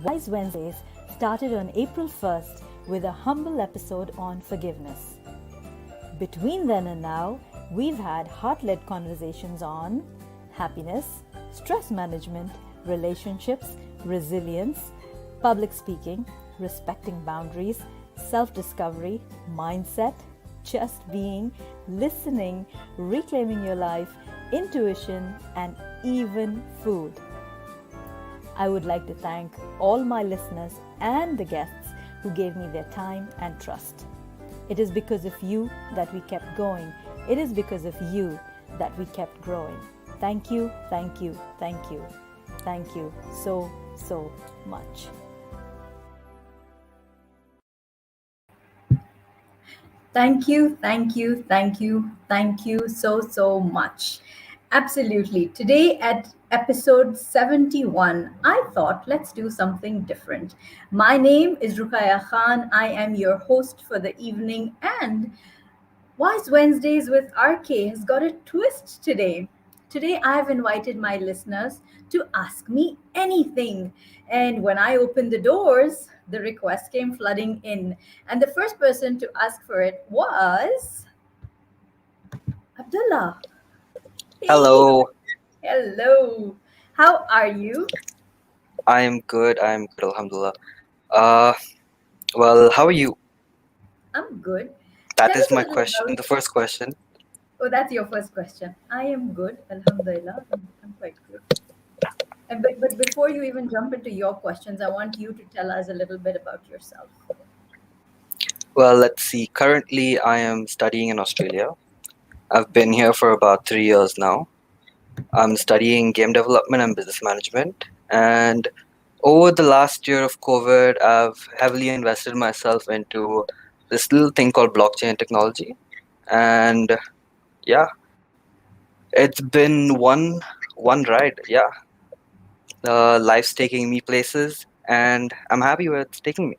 Wise Wednesdays started on April 1st with a humble episode on forgiveness. Between then and now, we've had heart-led conversations on happiness, stress management, relationships, resilience, public speaking, respecting boundaries, self-discovery, mindset, just being, listening, reclaiming your life, intuition, and even food. I would like to thank all my listeners and the guests who gave me their time and trust. It is because of you that we kept going. It is because of you that we kept growing. Thank you, thank you, thank you. Thank you so, so much. Thank you, thank you, thank you, thank you so, so much. Absolutely. Today at episode 71, I thought let's do something different. My name is Ruqya Khan. I am your host for the evening, and Wise Wednesdays with RK has got a twist today. Today, I've invited my listeners to ask me anything. And when I opened the doors, the request came flooding in. And the first person to ask for it was Abdullah. Hey, Hello, hello. How are you? I'm good. Alhamdulillah. Uh, well, how are you? I'm good. That Tell is us a my little question, about. the first question. Oh, that's your first question. I am good. Alhamdulillah. I'm quite good. But before you even jump into your questions, I want you to tell us a little bit about yourself. Well, let's see. Currently, I am studying in Australia. I've been here for about 3 years now. I'm studying game development and business management. And over the last year of COVID, I've heavily invested myself into this little thing called blockchain technology. And yeah, it's been one ride. Yeah, life's taking me places, and I'm happy where it's taking me.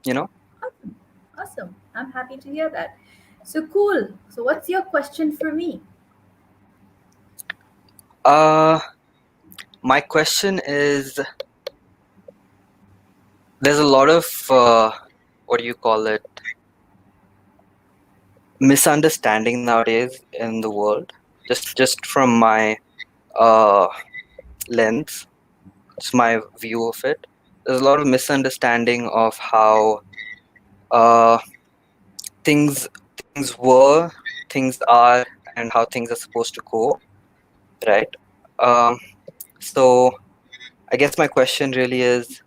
You know. Awesome. Awesome. I'm happy to hear that. So cool. So what's your question for me? Uh, my question is, there's a lot of what do you call it, misunderstanding nowadays in the world. Just from my uh lens, it's my view of it. There's a lot of misunderstanding of how uh things were, things are, and how things are supposed to go, right? Um, so I guess my question really is,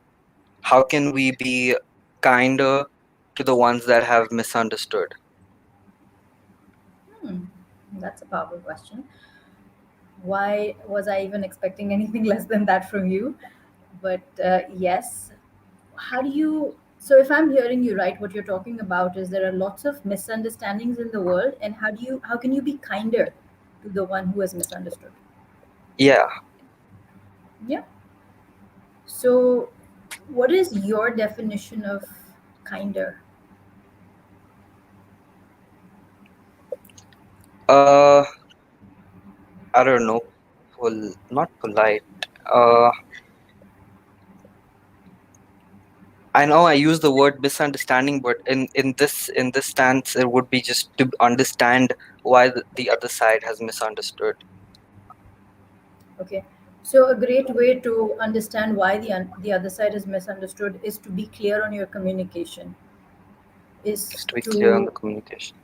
how can we be kinder to the ones that have misunderstood? Hmm, that's a powerful question. Why was I even expecting anything less than that from you? But yes, how do you? So if I'm hearing you right, what you're talking about is there are lots of misunderstandings in the world, and how can you be kinder to the one who has misunderstood? Yeah. Yeah. So, what is your definition of kinder? Uh, I don't know. Not polite. Uh, I know I use the word misunderstanding, but in this stance, it would be just to understand why the other side has misunderstood. Okay. So, a great way to understand why the other side is misunderstood is to be clear on your communication. Is Just to be clear on the to communication.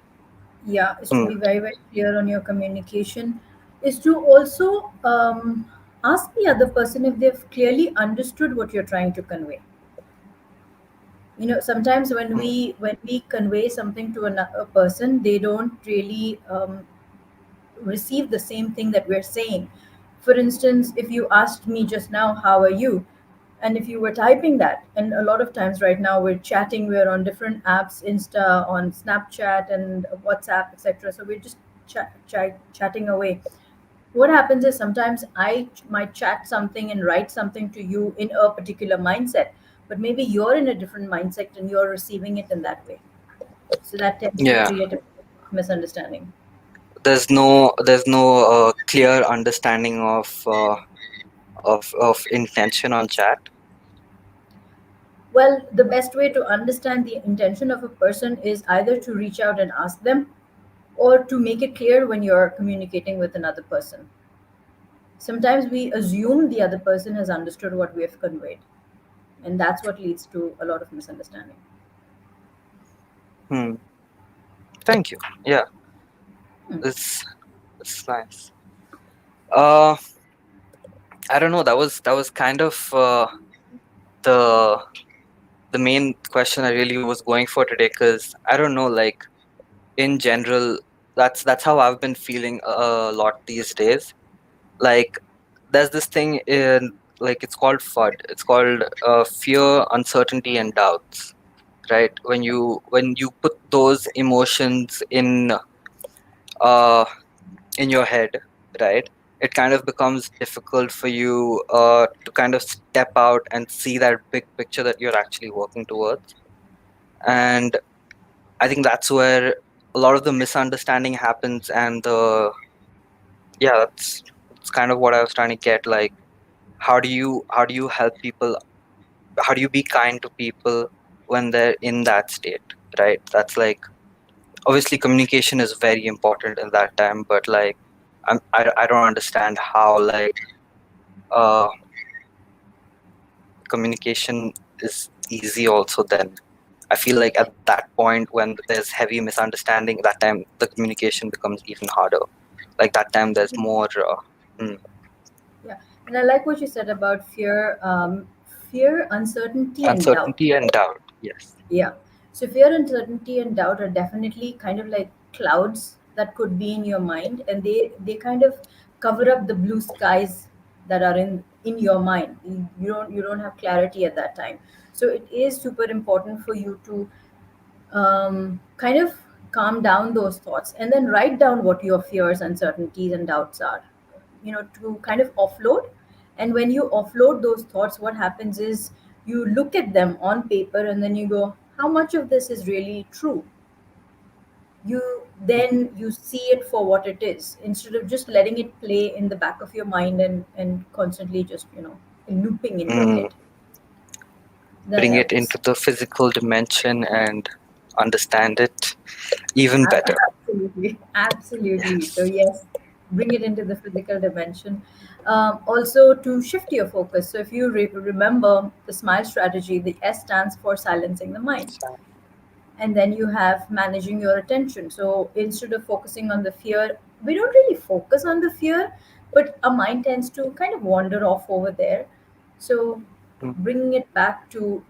Yeah, is to Hmm. be very very clear on your communication. Is to also ask the other person if they've clearly understood what you're trying to convey. Sometimes when Hmm. we convey something to a person, they don't really receive the same thing that we're saying. For instance, if you asked me just now, how are you? And if you were typing that, and a lot of times right now we're chatting, we're on different apps, Insta, on Snapchat, and WhatsApp, etc. So we're just chatting away. What happens is sometimes I might chat something and write something to you in a particular mindset, but maybe you're in a different mindset and you're receiving it in that way. So that tends to Yeah. create a misunderstanding. There's no clear understanding of intention on chat. Well, the best way to understand the intention of a person is either to reach out and ask them, or to make it clear when you're communicating with another person. Sometimes we assume the other person has understood what we have conveyed, and that's what leads to a lot of misunderstanding. Hmm. Thank you. Yeah, Hmm. it's it's nice. Uh, I don't know. That was kind of the the main question I really was going for today, because I don't know, like in general, that's how I've been feeling a lot these days. Like there's this thing in, like, it's called FUD. It's called fear, uncertainty, and doubts. Right? When you put those emotions uh in your head, right? It kind of becomes difficult for you to kind of step out and see that big picture that you're actually working towards. And I think that's where a lot of the misunderstanding happens. And yeah, that's kind of what I was trying to get. Like, how do you help people? How do you be kind to people when they're in that state, right? That's like, obviously communication is very important in that time, but like I don't understand how, like, uh communication is easy also. Then I feel like at that point when there's heavy misunderstanding, that time the communication becomes even harder. Like that time there's more mm, Yeah, and I like what you said about fear, fear, uncertainty, and doubt. uncertainty and doubt. Yes. Yeah. So fear, uncertainty, and doubt are definitely kind of like clouds that could be in your mind, and they kind of cover up the blue skies that are in your mind. You don't have clarity at that time. So it is super important for you to kind of calm down those thoughts and then write down what your fears, uncertainties, and doubts are, to kind of offload. And when you offload those thoughts, what happens is you look at them on paper and then you go, how much of this is really true? You see it for what it is, instead of just letting it play in the back of your mind and constantly just looping in your mm, head. That Bring it helps. into the physical dimension and understand it even better. Absolutely, absolutely. So Yes. yes, bring it into the physical dimension. Also, to shift your focus. So if you remember the SMILE strategy, the S stands for silencing the mind, and then you have managing your attention. So instead of focusing on the fear, we don't really focus on the fear, but our mind tends to kind of wander off over there. So Mm. bringing it back to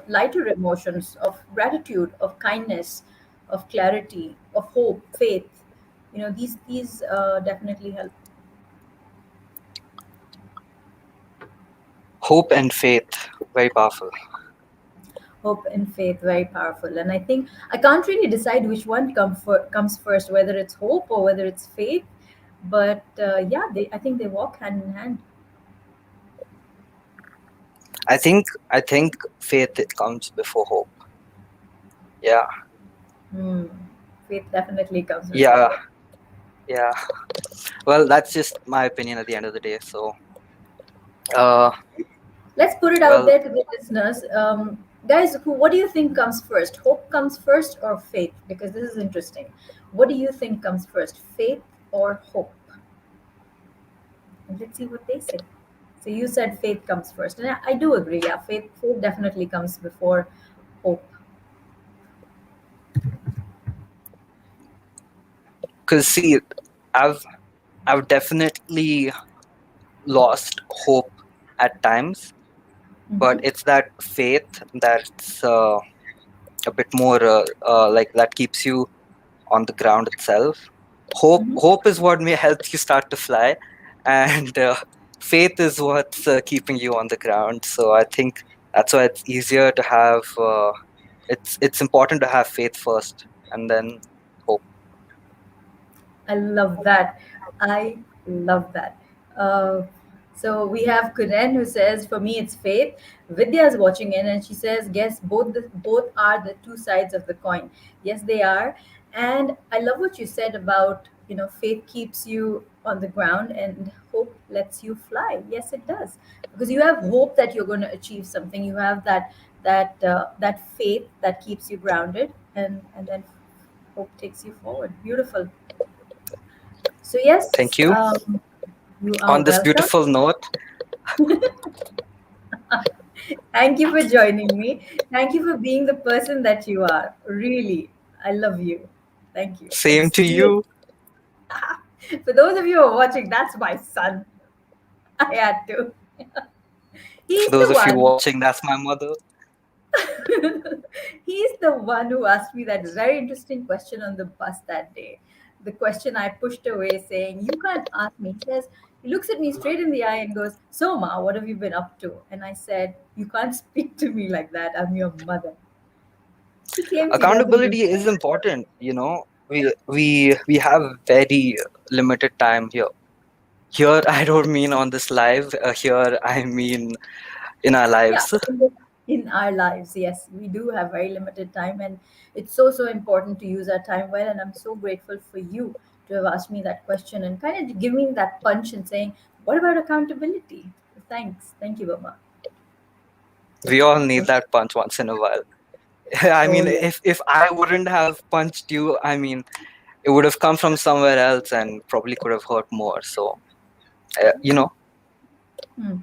lighter emotions of gratitude, of kindness, of clarity, of hope, faith, these definitely help. Hope and faith, very powerful. Hope and faith, very powerful. And I think I can't really decide which one comes first, whether it's hope or whether it's faith. But yeah, I think they walk hand in hand. I think faith, it comes before hope. Yeah. Hmm. Faith definitely comes before Yeah. hope. Yeah. Well, that's just my opinion at the end of the day. So uh Let's put it out well, there to the listeners. Guys, what do you think comes first? Hope comes first or faith? Because this is interesting. What do you think comes first, faith or hope? And let's see what they say. So you said faith comes first, and I do agree. Yeah, faith definitely comes before hope. because see, I've I've definitely lost hope at times, but Mm-hmm. it's that faith that's a bit more like that keeps you on the ground itself. Mm-hmm. Hope is what may help you start to fly, and faith is what's keeping you on the ground. So I think that's why it's easier to have. It's important to have faith first, and then hope. I love that. I love that. Uh, so we have Kuren who says, "For me, it's faith." Vidya is watching in, and she says, "Guess both are the two sides of the coin." Yes, they are. And I love what you said about faith keeps you on the ground and hope lets you fly. Yes, it does, because you have hope that you're going to achieve something. You have that that faith that keeps you grounded, and then hope takes you forward. Beautiful. So Thank yes, you. you are On this welcome. beautiful note, Thank you for joining me. Thank you for being the person that you are. Really, I love you. Thank you. same to Extreme. you. For those of you who are watching, that's my son. I had to. For He's those the of you one. watching, that's my mother. He's the one who asked me that very interesting question on the bus that day. The question I pushed away, saying, "You can't ask me." He says, he looks at me straight in the eye and goes, "So, Ma, what have you been up to?" And I said, "You can't speak to me like that. I'm your mother." He came together with Accountability is important. We have very limited time here. Here, I don't mean on this live. Here, I mean in our yeah, lives. in our lives. Yes, we do have very limited time, and it's so so important to use our time well. And I'm so grateful for you to have asked me that question and kind of give me that punch and saying, "What about accountability?" Thanks, thank you, Baba. We all need that punch once in a while. I Oh mean, yeah. if I wouldn't have punched you, I mean, it would have come from somewhere else and probably could have hurt more. So, Hmm.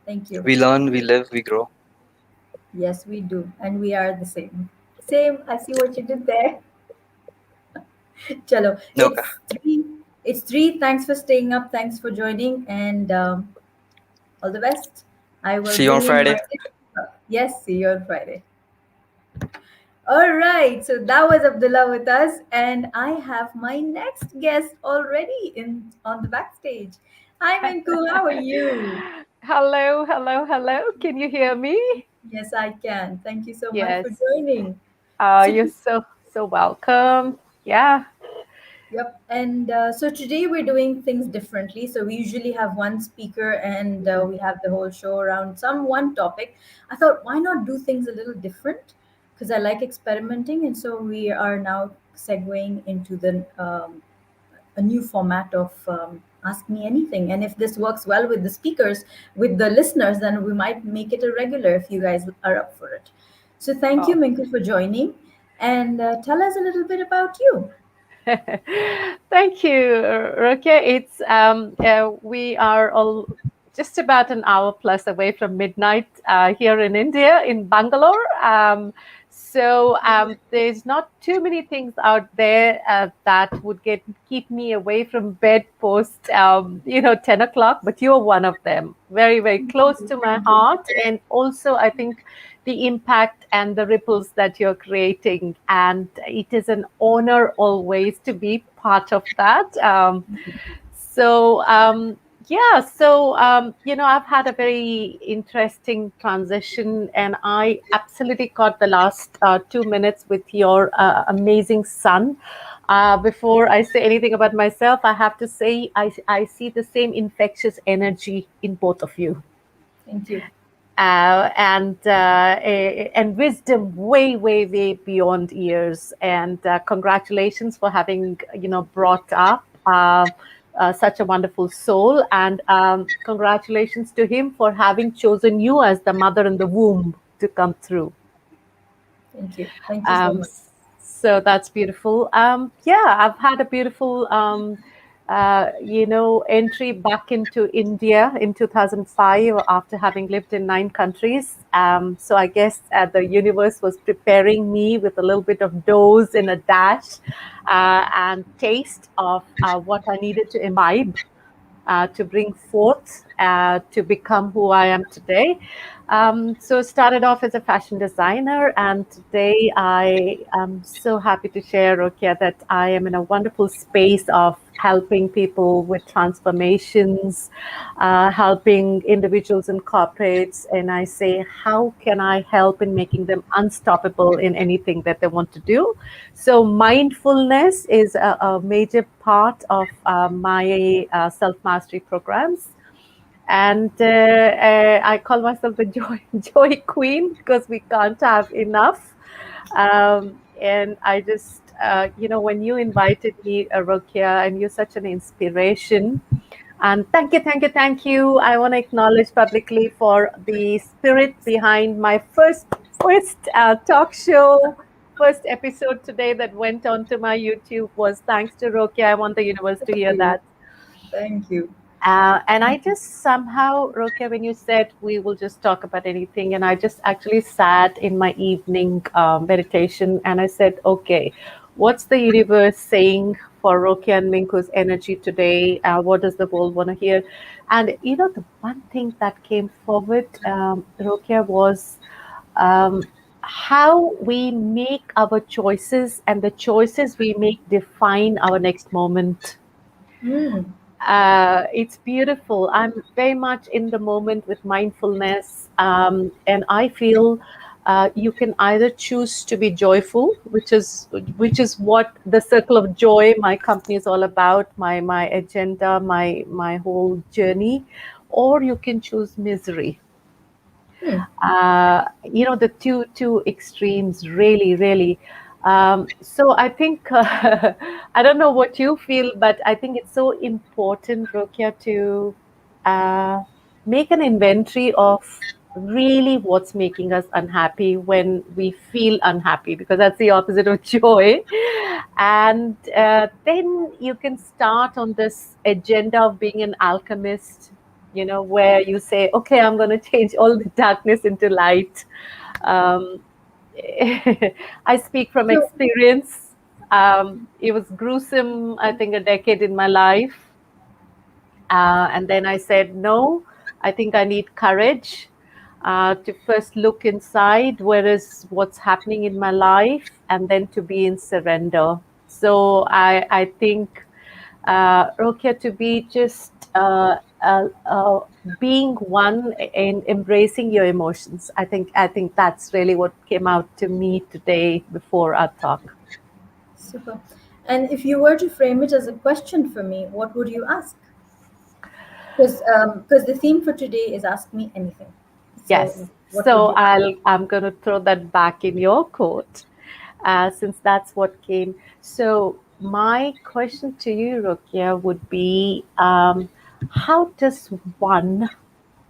Thank you. we learn, we live, we grow. Yes, we do, and we are the same. Same. I see what you did there. Chalo, Okay. it's three. It's three. Thanks for staying up. Thanks for joining, and all the best. I will See you on bring in Friday. my. Yes, see you on Friday. All right, so that was Abdullah with us, and I have my next guest already in on the backstage. Hi, Minku. How are you? Hello, hello, hello. Can you hear me? Yes, I can. Thank you so much for Yes. joining. So You're so welcome. Yeah. yep. And so today we're doing things differently. So we usually have one speaker and Mhm. we have the whole show around some one topic. I thought, why not do things a little different? Because I like experimenting. And so we are now segueing into the a new format of Ask Me Anything. And if this works well with the speakers, with the listeners, then we might make it a regular if you guys are up for it. So thank you, Oh. Minku, for joining. And tell us a little bit about you. Thank you, Ruqya. It's we are all just about an hour plus away from midnight here in India, in Bangalore. There's not too many things out there that would keep me away from bed post 10 o'clock. But you're one of them, very very close to my Thank you. heart, and also I think the impact and the ripples that you're creating. And it is an honor always to be part of that. So, yeah, so, I've had a very interesting transition, and I absolutely got the last 2 minutes with your amazing son. Before I say anything about myself, I have to say I see the same infectious energy in both of you, Thank you. and wisdom way beyond years. And congratulations for having brought up such a wonderful soul, and congratulations to him for having chosen you as the mother in the womb to come through. Thank you. Thank you so um, much. so that's beautiful. Yeah, I've had a beautiful, entry back into India in 2005 after having lived in 9 countries. So I guess the universe was preparing me with a little bit of dose and a dash and taste of what I needed to imbibe to bring forth to become who I am today. So started off as a fashion designer, and today I am so happy to share, Ruqya, that I am in a wonderful space of helping people with transformations, helping individuals and corporates. And I say, how can I help in making them unstoppable in anything that they want to do? So mindfulness is a major part of my self-mastery programs. And I call myself the joy queen, because we can't have enough. And I just, when you invited me, Ruqya, and you're such an inspiration, And thank you, thank you, thank you. I want to acknowledge publicly for the spirit behind my first talk show, first episode today that went onto my YouTube was thanks to Rokia. I want the universe to hear Thank you. that. Thank you. And I just somehow, Rokia, when you said we will just talk about anything, and I just actually sat in my evening meditation and I said, okay, what's the universe saying for Rokia and Minku's energy today? What does the world want to hear? And the one thing that came forward, Rokia, was how we make our choices and the choices we make define our next moment. Hmm. It's beautiful. I'm very much in the moment with mindfulness, and I feel you can either choose to be joyful, which is what the circle of joy, my company is all about, my agenda, my whole journey, or you can choose misery. Hmm. The two extremes, really. So I think I don't know what you feel, but I think it's so important, Rokia, to uh, make an inventory of really what's making us unhappy when we feel unhappy, because that's the opposite of joy. And then you can start on this agenda of being an alchemist, where you say, okay, I'm going to change all the darkness into light. Um, I speak from So, experience. It was gruesome, I think, a decade in my life. And then I said, no, I think I need courage to first look inside where is what's happening in my life, and then to be in surrender. So I think, Rokia, to be just being one and embracing your emotions. I think that's really what came out to me today before our talk. super. And if you were to frame it as a question for me, what would you ask? Because the theme for today is ask me anything. So Yes. what would So you ask? I'm going to throw that back in your court, since that's what came. So my question to you, Rokia, would be, how does one,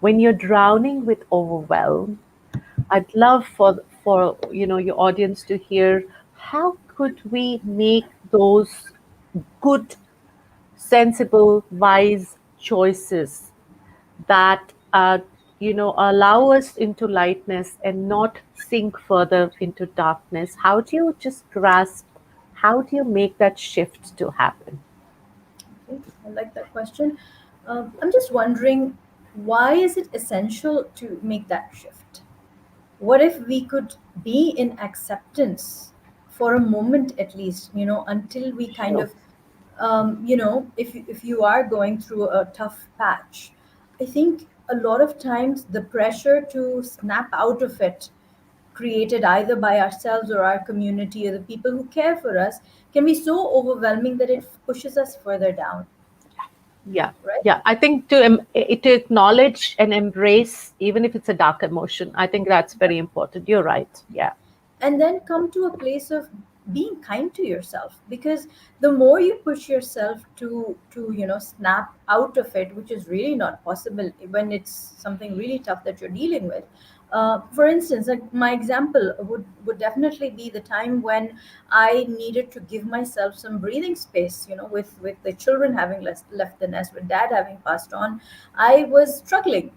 when you're drowning with overwhelm, I'd love for your audience to hear, how could we make those good, sensible, wise choices that allow us into lightness and not sink further into darkness? How do you just grasp? How do you make that shift to happen? Okay, I like that question. I'm just wondering, why is it essential to make that shift? What if we could be in acceptance for a moment at least, until we kind Sure. of, if you are going through a tough patch, I think a lot of times the pressure to snap out of it, created either by ourselves or our community or the people who care for us, can be so overwhelming that it pushes us further down, Yeah, right? yeah. I think to acknowledge and embrace, even if it's a dark emotion, I think that's very important. You're right. Yeah. And then come to a place of being kind to yourself, because the more you push yourself to snap out of it, which is really not possible when it's something really tough that you're dealing with. For instance, like my example would definitely be the time when I needed to give myself some breathing space, with the children having left the nest, with dad having passed on. I was struggling,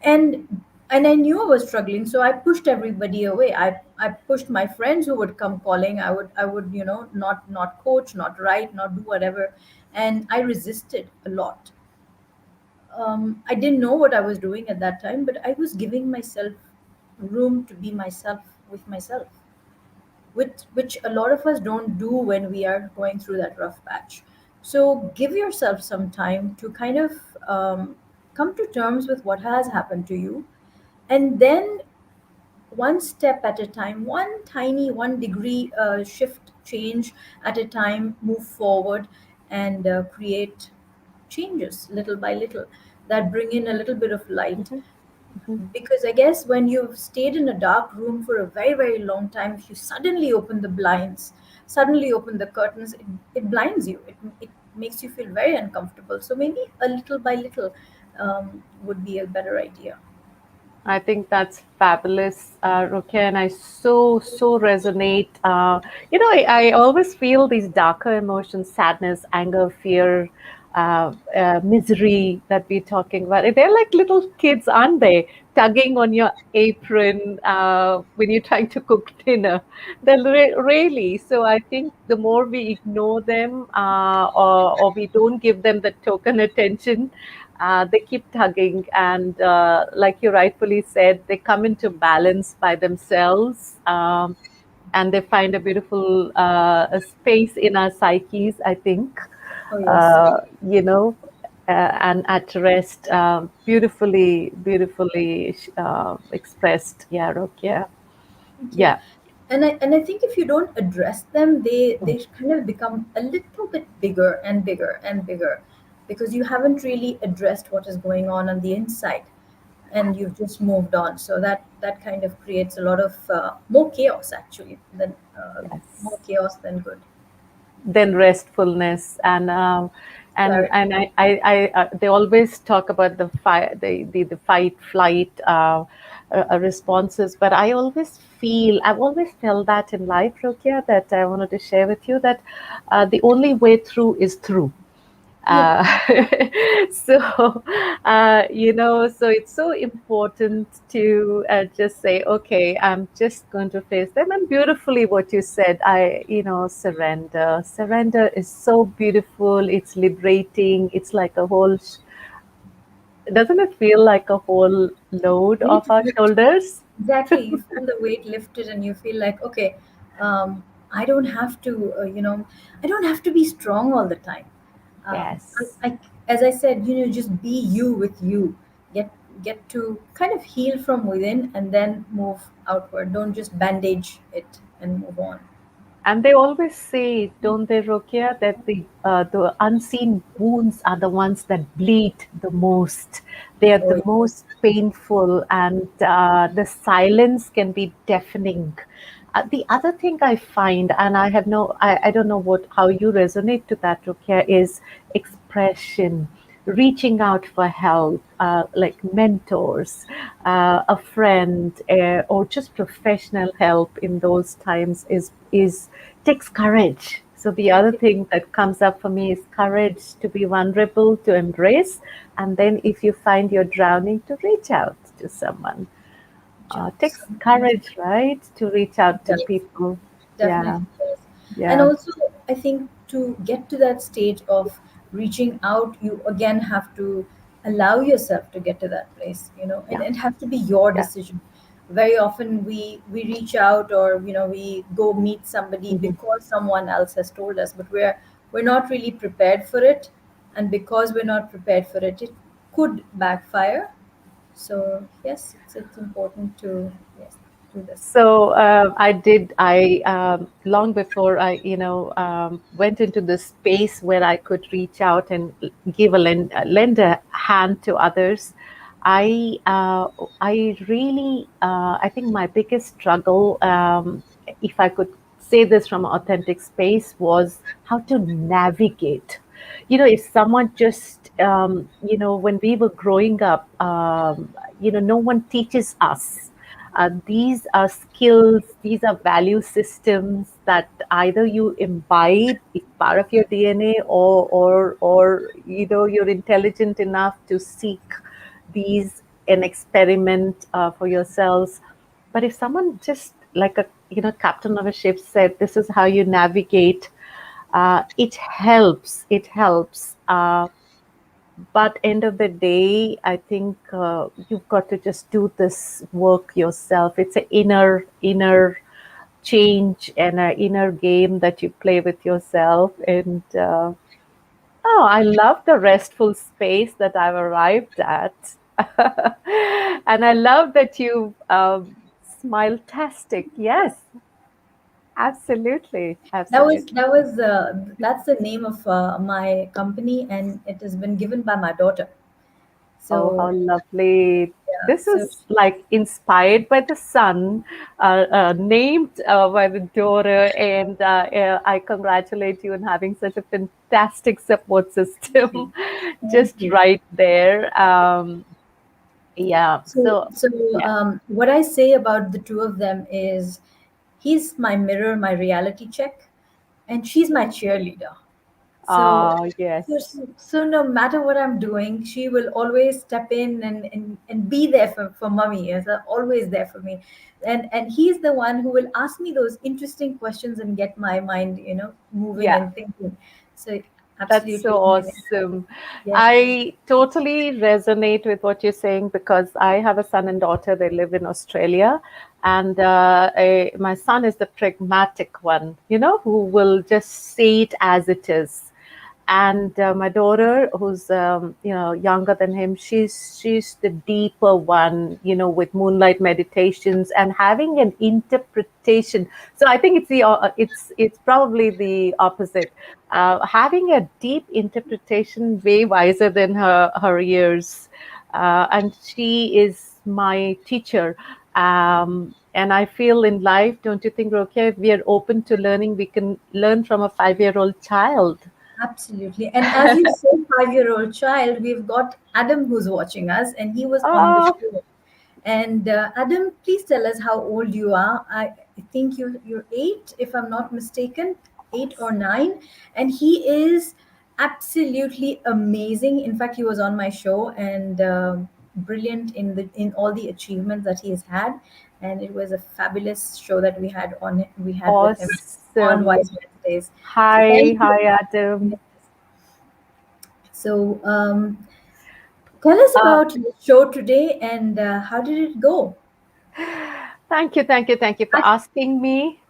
and I knew I was struggling, so I pushed everybody away. I pushed my friends who would come calling. I would not coach, not write, not do whatever, and I resisted a lot. I didn't know what I was doing at that time, but I was giving myself room to be myself with myself, which a lot of us don't do when we are going through that rough patch. So give yourself some time to kind of come to terms with what has happened to you, and then one step at a time, one tiny 1 degree shift change at a time, move forward and create changes little by little that bring in a little bit of light. Hmm. Hmm. Because I guess when you've stayed in a dark room for a very, very long time, if you suddenly open the blinds, suddenly open the curtains, it blinds you. It makes you feel very uncomfortable. So maybe a little by little would be a better idea. I think that's fabulous, Ruqya, and I so resonate. I always feel these darker emotions: sadness, anger, fear, misery that we're talking about. They're like little kids, aren't they? Tugging on your apron when you're trying to cook dinner. They're really. So I think the more we ignore them, or we don't give them the token attention, they keep tugging, and like you rightfully said, they come into balance by themselves, and they find a beautiful a space in our psyches, I think. Oh yes. uh, you know and at rest, beautifully expressed. Yeah, Rokia. Thank you. Yeah. And I think if you don't address them, they kind of become a little bit bigger and bigger and bigger, because you haven't really addressed what is going on the inside, and you've just moved on. So that kind of creates a lot of more chaos actually than Yes. more chaos than good. Then restfulness, and Clarity. they always talk about the fight flight responses, but I've always felt that in life, Rokia, that I wanted to share with you, that the only way through is through. Yeah. uh, so so it's so important to just say, okay, I'm just going to face them. And beautifully what you said, surrender is so beautiful, it's liberating, it's like a whole doesn't it feel like a whole load Weight off our lift. shoulders? Exactly, you feel the weight lifted, and you feel like, okay, I don't have to, I don't have to be strong all the time. Yes. As I said, just be you with you. Get get to kind of heal from within, and then move outward. Don't just bandage it and move on. And they always say, don't they, Rokia, that the unseen wounds are the ones that bleed the most. They are Oh the yes. most painful, and the silence can be deafening. The other thing I find, and I don't know how you resonate to that, Rokia, is expression, reaching out for help, like mentors, a friend, or just professional help in those times is takes courage. So the other thing that comes up for me is courage to be vulnerable, to embrace, and then if you find you're drowning, to reach out to someone. Takes Something. courage, right, to reach out to Yes. people. Yeah, Definitely does. And yeah, also, I think to get to that stage of reaching out, you again have to allow yourself to get to that place, and yeah, it has to be your yeah. decision. Very often we reach out, or we go meet somebody Mhm. because someone else has told us, but we're not really prepared for it, and because we're not prepared for it, it could backfire. So yes, it's important to, yes, do this. So I long before I went into this space where I could reach out and give lend a hand to others. I really I think my biggest struggle, if I could say this from an authentic space, was how to navigate. If someone just when we were growing up, no one teaches us. These are skills, these are value systems that either you imbibe, it's part of your DNA, or you're intelligent enough to seek these and experiment for yourselves. But if someone just like a captain of a ship said, this is how you navigate, it helps. It helps. But end of the day, I think you've got to just do this work yourself. It's an inner change and an inner game that you play with yourself. And oh, I love the restful space that I've arrived at. And I love that you smile-tastic. Yes, absolutely, absolutely. That's the name of my company, and it has been given by my daughter. Oh, how So lovely. This So is like inspired by the son, named by the daughter, and I congratulate you on having such a fantastic support system thank just you. right there. Yeah, So, so so yeah. what I say about the two of them is he's my mirror, my reality check, and she's my cheerleader. So, so, Yes, so so no matter what I'm doing, she will always step in and be there for mommy. Is always there for me, and he's the one who will ask me those interesting questions and get my mind, moving yeah. and thinking. So, That's so absolutely, awesome. yes, I totally resonate with what you're saying because I have a son and daughter. They live in Australia. And my son is the pragmatic one, who will just say it as it is. And my daughter, who's younger than him, she's the deeper one, with moonlight meditations and having an interpretation. So I think it's probably the opposite, having a deep interpretation, way wiser than her years, and she is my teacher. And I feel in life, don't you think, Rokia, if we are open to learning, we can learn from a 5-year-old child. absolutely. And as you say, 5-year-old child, we've got Adam who's watching us, and he was on the Oh, show. And Adam, please tell us how old you are. I think you're 8, if I'm not mistaken, 8 or 9. And he is absolutely amazing. In fact, he was on my show and brilliant in all the achievements that he has had. And it was a fabulous show that we had with him on awesome. Wise Wednesdays. So Hi, thank you. hi, Adam. So tell us Uh, about your show today and how did it go? thank you for asking me.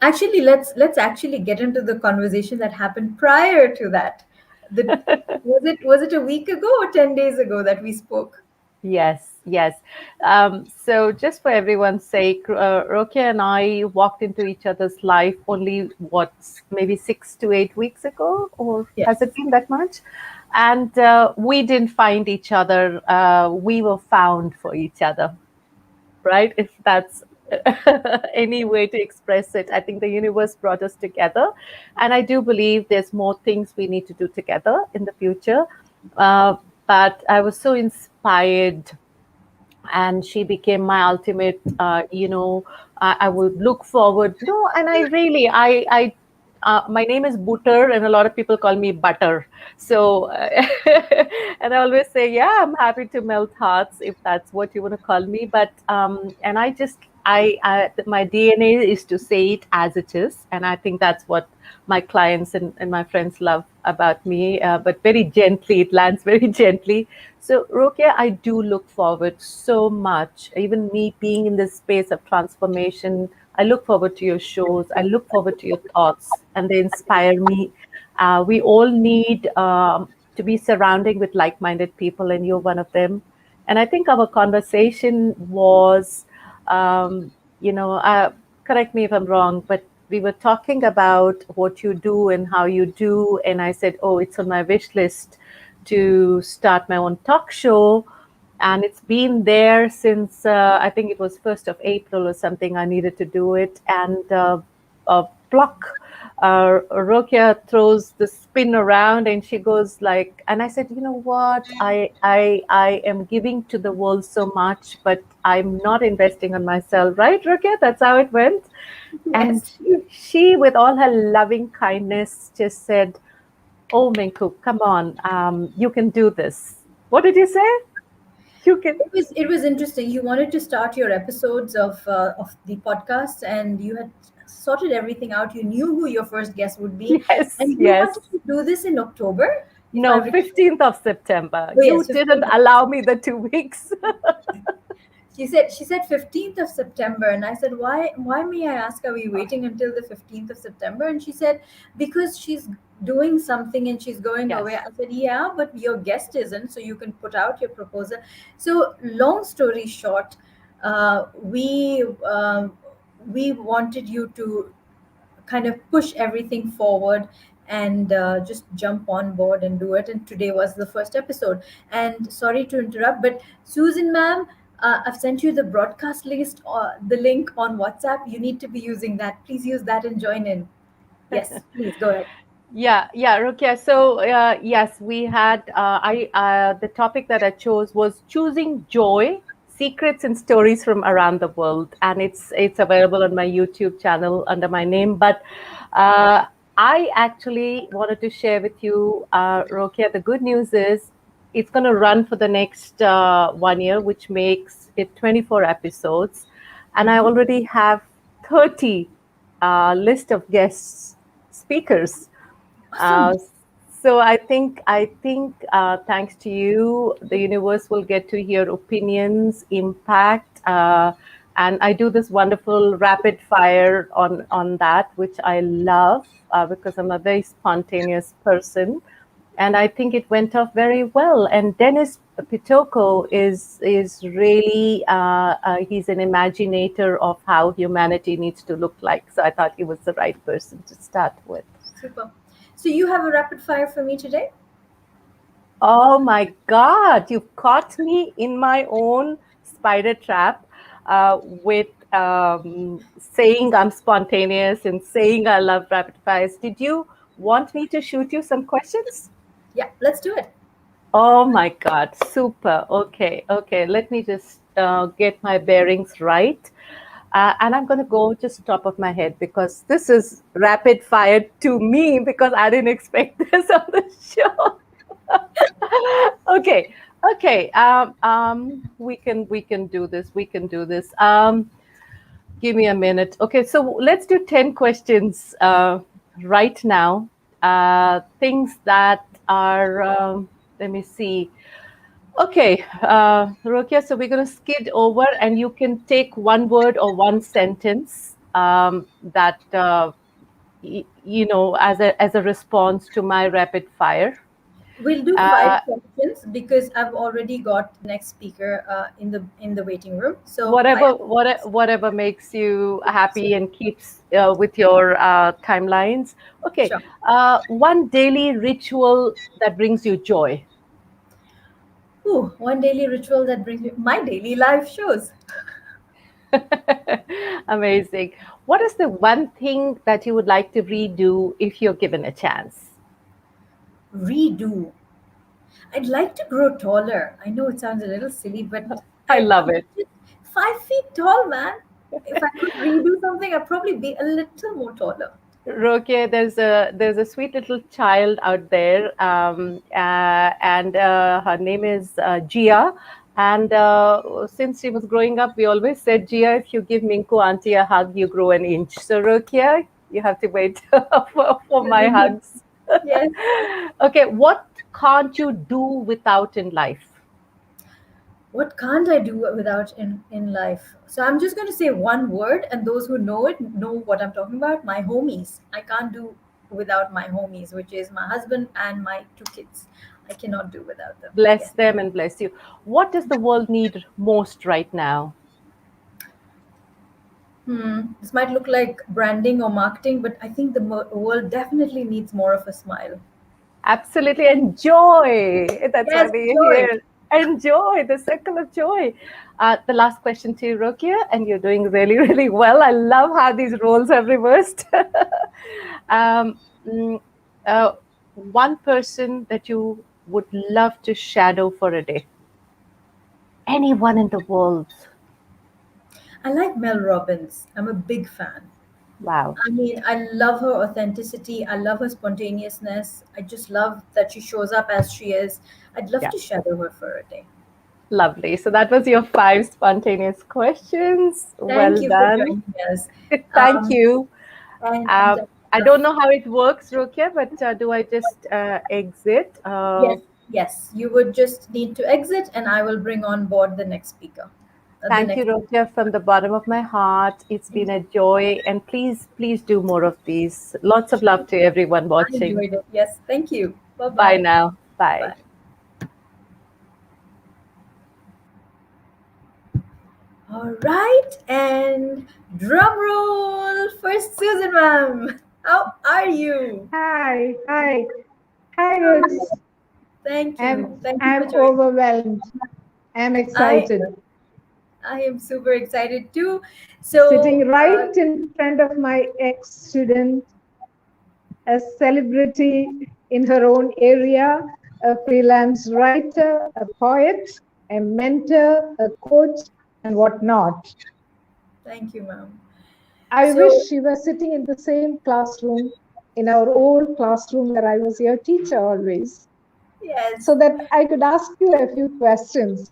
Actually, let's actually get into the conversation that happened prior to that. The was it a week ago or 10 days ago that we spoke? Yes, yes. So, just for everyone's sake, Rokia and I walked into each other's life only maybe 6 to 8 weeks ago, or has Yes. it been that much? And we didn't find each other. We were found for each other, right? If that's any way to express it. I think the universe brought us together. And I do believe there's more things we need to do together in the future. Uh, but I was so inspired, and she became my ultimate, I would look forward. No, and I really, my name is Butter, and a lot of people call me Butter. So, and I always say, yeah, I'm happy to melt hearts if that's what you want to call me. But, and I just, my DNA is to say it as it is. And I think that's what my clients and my friends love about me, but very gently, it lands very gently. So, Rokia, I do look forward so much, even me being in this space of transformation. I look forward to your shows. I look forward to your thoughts, and they inspire me. We all need to be surrounding with like minded people, and you're one of them. And I think our conversation was, um, you know, uh, correct me if I'm wrong, but we were talking about what you do and how you do. And I said, oh, it's on my wish list to start my own talk show. And it's been there since I think it was 1st of April or something. I needed to do it. And pluck, Rokia throws the spin around and she goes like, and I said, you know what? I am giving to the world so much, but I'm not investing on myself. Right, Rokia? That's how it went. And Yes. she, with all her loving kindness, just said, oh, Minku, come on, you can do this. What did you say? You can. It was interesting. You wanted to start your episodes of the podcast, and you had sorted everything out. You knew who your first guest would be, Yes, and you yes. wanted to do this in October, if I No, recall. 15th of September. Oh You yes, didn't 15th. allow me the 2 weeks. She said 15th of September, and I said, why may I ask, are we waiting until the 15th of September? And she said, because she's doing something and she's going Yes. away. I said, yeah, but your guest isn't, so you can put out your proposal. So long story short, we wanted you to kind of push everything forward and just jump on board and do it. And today was the first episode. And sorry to interrupt, but Susan, ma'am, I've sent you the broadcast list or the link on WhatsApp. You need to be using that. Please use that and join in. Yes, please go ahead. Yeah, Ruqya. So yes, we had the topic that I chose was choosing joy, secrets and stories from around the world, and it's available on my YouTube channel under my name. But uh, I actually wanted to share with you, Ruqya. The good news is it's going to run for the next 1 year, which makes it 24 episodes, and I Mhm. already have 30 list of guests speakers. Awesome. uh, so I think thanks to you, the universe will get to hear opinions, impact, and I do this wonderful rapid fire on that, which I love because I'm a very spontaneous person, and I think it went off very well. And Dennis Pitoko is really he's an imaginator of how humanity needs to look like. So I thought he was the right person to start with. Super. So you have a rapid fire for me today? Oh my God, you've caught me in my own spider trap with saying I'm spontaneous and saying I love rapid fires. Did you want me to shoot you some questions? Yeah, let's do it. Oh my God, super. Okay. Let me just get my bearings right. And I'm going to go just top of my head because this is rapid fire to me because I didn't expect this on the show. Okay, okay. We can do this. We can do this. Give me a minute. Okay, so let's do 10 questions right now. Things that are. Let me see. Okay, Ruqya, so we're going to skid over, and you can take one word or one sentence that as a response to my rapid fire. We'll do Uh, 5 questions because I've already got the next speaker in the waiting room. So five. whatever makes you happy and keeps with your timelines. Okay, Sure. one daily ritual that brings you joy. Ooh, one daily ritual that brings me my daily life shows. Amazing. What is the one thing that you would like to redo if you're given a chance? Redo. I'd like to grow taller. I know it sounds a little silly, but I love I'm it. just 5 feet tall, man. If I could redo something, I'd probably be a little more taller. Roke, there's a sweet little child out there, and her name is Gia. And since she was growing up, we always said, Gia, if you give Minku auntie a hug, you grow an inch. So Rokia, you have to wait for my hugs. Yes. Okay, what can't you do without in life? What can't I do without in life? So I'm just going to say one word, and those who know it know what I'm talking about. My homies. I can't do without my homies, which is my husband and my 2 kids. I cannot do without them. Bless Yes. them and bless you. What does the world need most right now? This might look like branding or marketing, but I think the world definitely needs more of a smile. Absolutely. Enjoy. That's why Yes, we're joy. here. Enjoy the circle of joy. The last question to you, Rokia, and you're doing really, really well. I love how these roles have reversed. um, mm, uh, One person that you would love to shadow for a day. Anyone in the world. I like Mel Robbins. I'm a big fan. Wow. I mean, I love her authenticity. I love her spontaneousness. I just love that she shows up as she is. I'd love Yeah. to shadow her for a day. Lovely. So that was your 5 spontaneous questions. Thank Well you for done. joining us. Thank Um, you. and I don't know how it works, Rukia, but do I just exit? yes, yes, you would just need to exit, and I will bring on board the next speaker. The Thank you, next. Rukia, from the bottom of my heart. It's been a joy, and please, please do more of these. Lots of love to everyone I watching. enjoyed it. Yes, thank you. Bye Bye bye. now. Bye. Bye. All right, and drum roll for Susan, ma'am. How are you? Hi, Hi. Roots. Thank you. I'm Thank you for I'm joining. overwhelmed. I'm I excited. I am super excited too. Sitting So, right in front of my ex-student, a celebrity in her own area, a freelance writer, a poet, a mentor, a coach, and whatnot. thank you, ma'am. I wish So, she was sitting in the same classroom, in our old classroom where I was your teacher always, yes, so that I could ask you a few questions.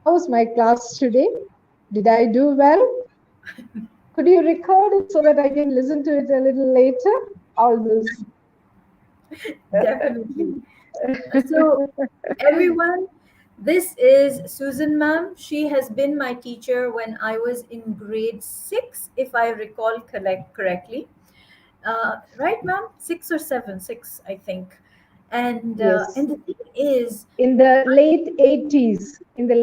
How was my class today? Did I do well? Could you record it so that I can listen to it a little later? All this. definitely. So, everyone, this is Susan, ma'am. She has been my teacher when I was in grade six, if I recall correctly. Right, ma'am? Six or seven, six, I think. Yes. And the thing is, In the late 80s, in the,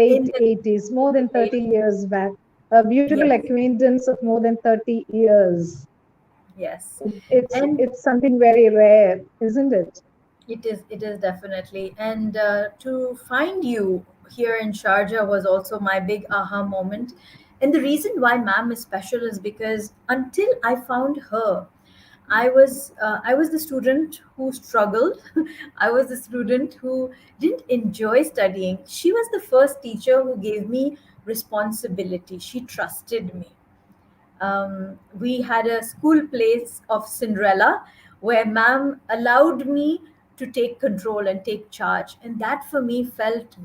more in than the 30 years back, a beautiful yes, acquaintance of more than 30 years. yes, and It's something very rare, isn't it? it is definitely. And to find you here in Sharjah was also my big aha moment. And the reason why ma'am is special is because until I found her, I was the student who struggled. I was the student who didn't enjoy studying. She was the first teacher who gave me responsibility. She trusted me. We had a school plays of Cinderella where ma'am allowed me to take control and take charge, and that for me felt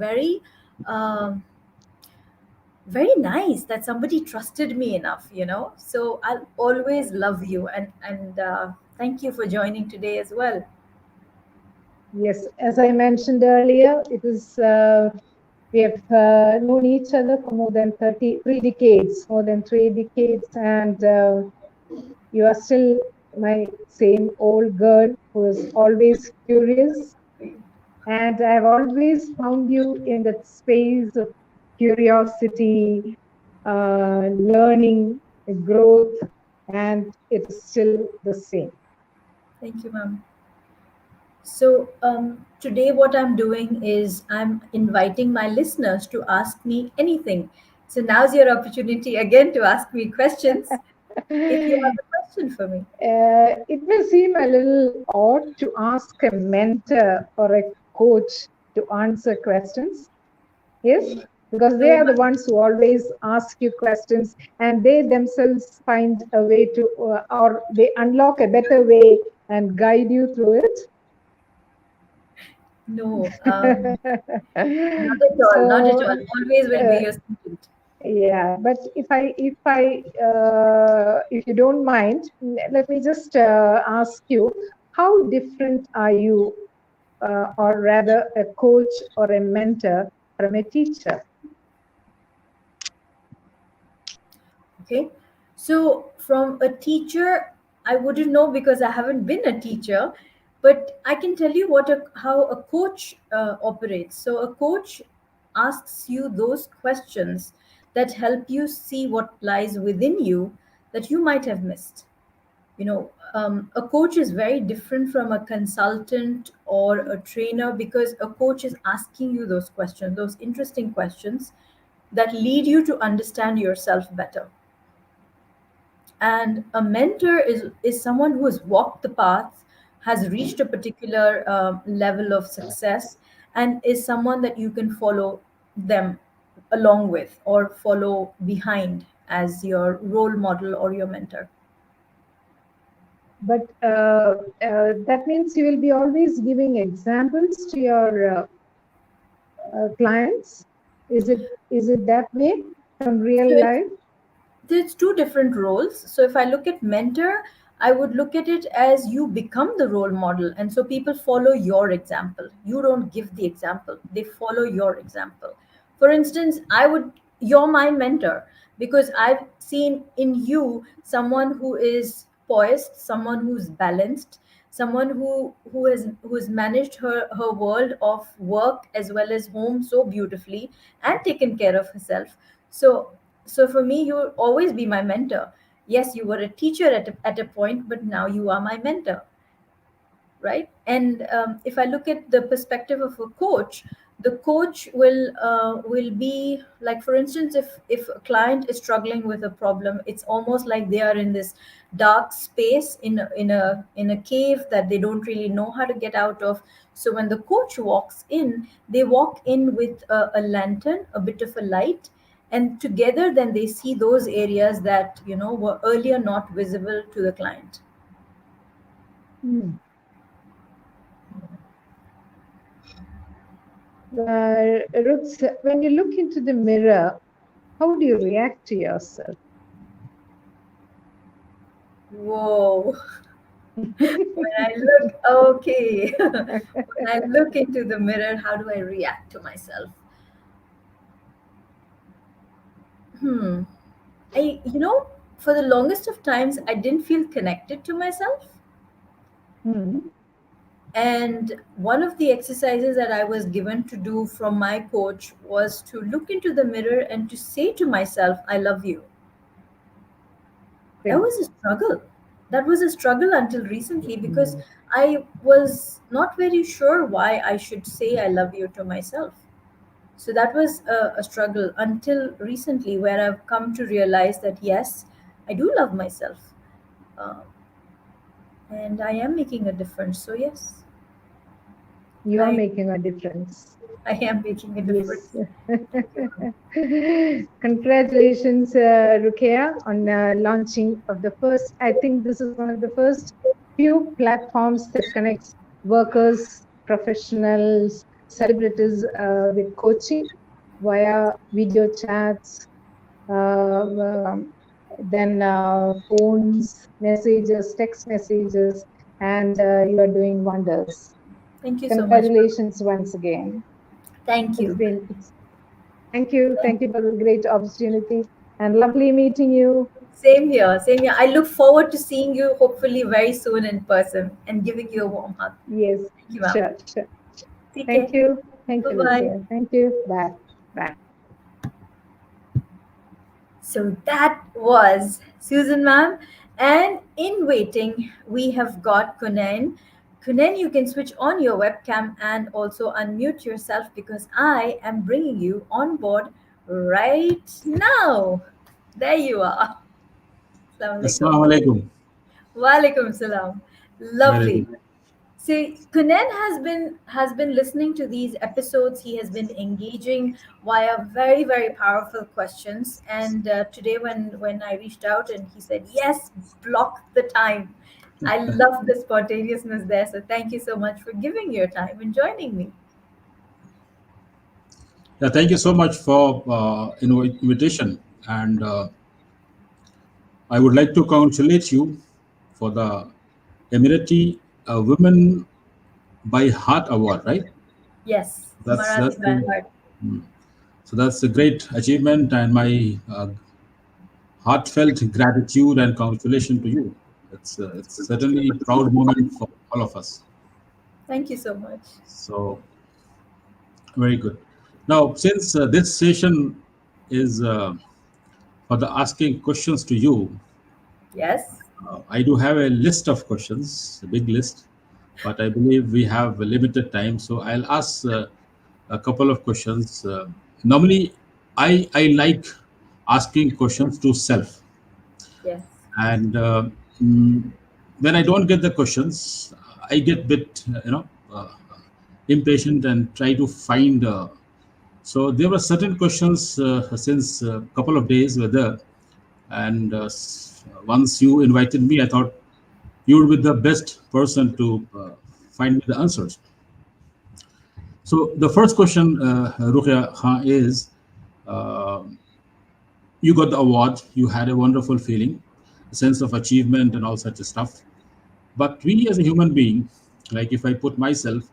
um, very nice that somebody trusted me enough. So I'll always love you, and thank you for joining today as well. Yes, as I mentioned earlier, we have known each other for more than 33 decades, more than 3 decades, and you are still my same old girl who is always curious. And I've always found you in that space of curiosity, learning, growth, and it is still the same. Thank you, ma'am. So today, what I'm doing is I'm inviting my listeners to ask me anything. So now's your opportunity again to ask me questions if you have a question for me. It may seem a little odd to ask a mentor or a coach to answer questions. Yes, because they No, are the ma'am. ones who always ask you questions and they themselves find a way to, or they unlock a better way and guide you through it. No, not at all. Not at So, all. Always will be uh, your student. yeah, but if you don't mind, let me just ask you, how different are you, or rather, a coach or a mentor from a teacher? Okay. So, from a teacher, I wouldn't know because I haven't been a teacher, but I can tell you how a coach operates. So, a coach asks you those questions that help you see what lies within you that you might have missed. A coach is very different from a consultant or a trainer because a coach is asking you those questions, those interesting questions that lead you to understand yourself better. And a mentor is someone who has walked the path, has reached a particular level of success, and is someone that you can follow them along with or follow behind as your role model or your mentor. But that means you will be always giving examples to your clients. Is it that way from So real life? there's two different roles. So if I look at mentor, I would look at it as you become the role model, and so people follow your example. You don't give the example, they follow your example. For instance, you're my mentor because I've seen in you someone who is poised, someone who's balanced, someone who has managed her world of work as well as home so beautifully and taken care of herself. So for me, you will always be my mentor. Yes, you were a teacher at a point, but now you are my mentor, right? And if I look at the perspective of a coach, the coach will be like, for instance, if a client is struggling with a problem, it's almost like they are in this dark space in a cave that they don't really know how to get out of. So when the coach walks in, they walk in with a lantern, a bit of a light, and together then they see those areas that were earlier not visible to the client. Hmm. Ruth, when you look into the mirror, how do you react to yourself? Whoa. When I look, okay. When I look into the mirror, how do I react to myself? Hmm. For the longest of times, I didn't feel connected to myself. Hmm. And one of the exercises that I was given to do from my coach was to look into the mirror and to say to myself, I love you. That Great. was a struggle. That was a struggle until recently, because I was not very sure why I should say I love you to myself. So that was a struggle until recently, where I've come to realize that yes, I do love myself, uh, and I am making a difference. So yes, You are I making a difference. I am making a difference. Yes. Congratulations, Ruqya, on launching of the first. I think this is one of the first few platforms that connects workers, professionals, celebrities with coaching via video chats, then phones, messages, text messages, and you are doing wonders. Thank you so much. Congratulations once again. Thank It's you. been, thank you. Thank you for the great opportunity and lovely meeting you. Same here. Same here. I look forward to seeing you hopefully very soon in person and giving you a warm hug. Yes, Thank you, ma'am. sure, sure. Take Thank care. you. Thank Bye you, bye. Lucia. Thank you. Bye. Bye. So that was Susan, ma'am. And in waiting, we have got Kunen. Kunen, you can switch on your webcam and also unmute yourself, because I am bringing you on board right now. There you are. Assalamu alaikum. Assalamu alaikum. Walaikum salam. Very Lovely. good. So Kunen has been listening to these episodes. He has been engaging via very very powerful questions. And today, when I reached out and he said yes, block the time. I love the spontaneousness there. So thank you so much for giving your time and joining me. Yeah, thank you so much for invitation, and I would like to congratulate you for the Emirati Women by Heart Award. Right? Yes, That's Marathi that's by the, heart. so that's a great achievement, and my heartfelt gratitude and congratulations to you. It's certainly a proud moment for all of us. Thank you so much. So very good. Now, since this session is for the asking questions to you, Yes. I do have a list of questions, a big list, but I believe we have a limited time, so I'll ask a couple of questions. Normally, I like asking questions to self, Yes. and mm, when I don't get the questions, I get bit impatient and try to find. So there were certain questions since a couple of days were there, and once you invited me, I thought you would be the best person to find me the answers. So the first question, Ruqya Khan, is uh, you got the award, you had a wonderful feeling, a sense of achievement, and all such stuff. But we as a human being, like if I put myself,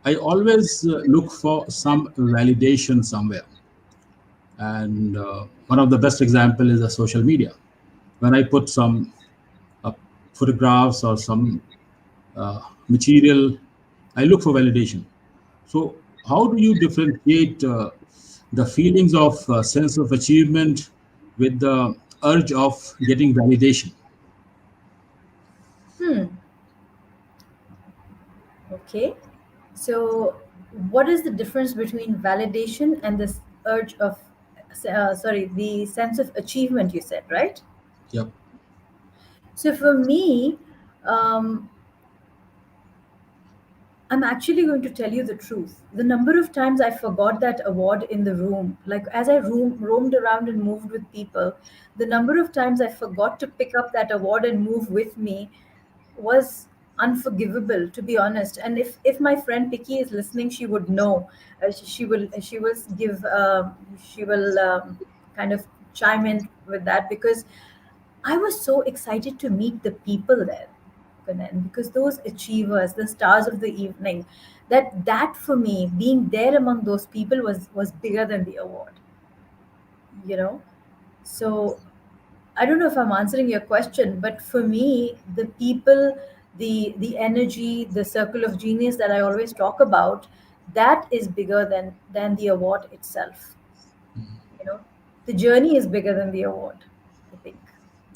I always look for some validation somewhere. And one of the best example is the social media. When I put some uh, photographs or some material, I look for validation. So, how do you differentiate the feelings of sense of achievement with the urge of getting validation? Okay. So what is the difference between validation and this urge of, the sense of achievement, you said, right? Yep. So for me, um, I'm actually going to tell you the truth. The number of times I forgot that award in the room, like as I roamed around and moved with people, the number of times I forgot to pick up that award and move with me was unforgivable, to be honest. And if my friend Picky is listening, she would know. She will give she will kind of chime in with that, because I was so excited to meet the people there, Kanan, because those achievers, the stars of the evening, that for me, being there among those people was bigger than the award, you know. So I don't know if I'm answering your question, but for me, the people, the energy, the circle of genius that I always talk about, that is bigger than the award itself. You know, the journey is bigger than the award, I think.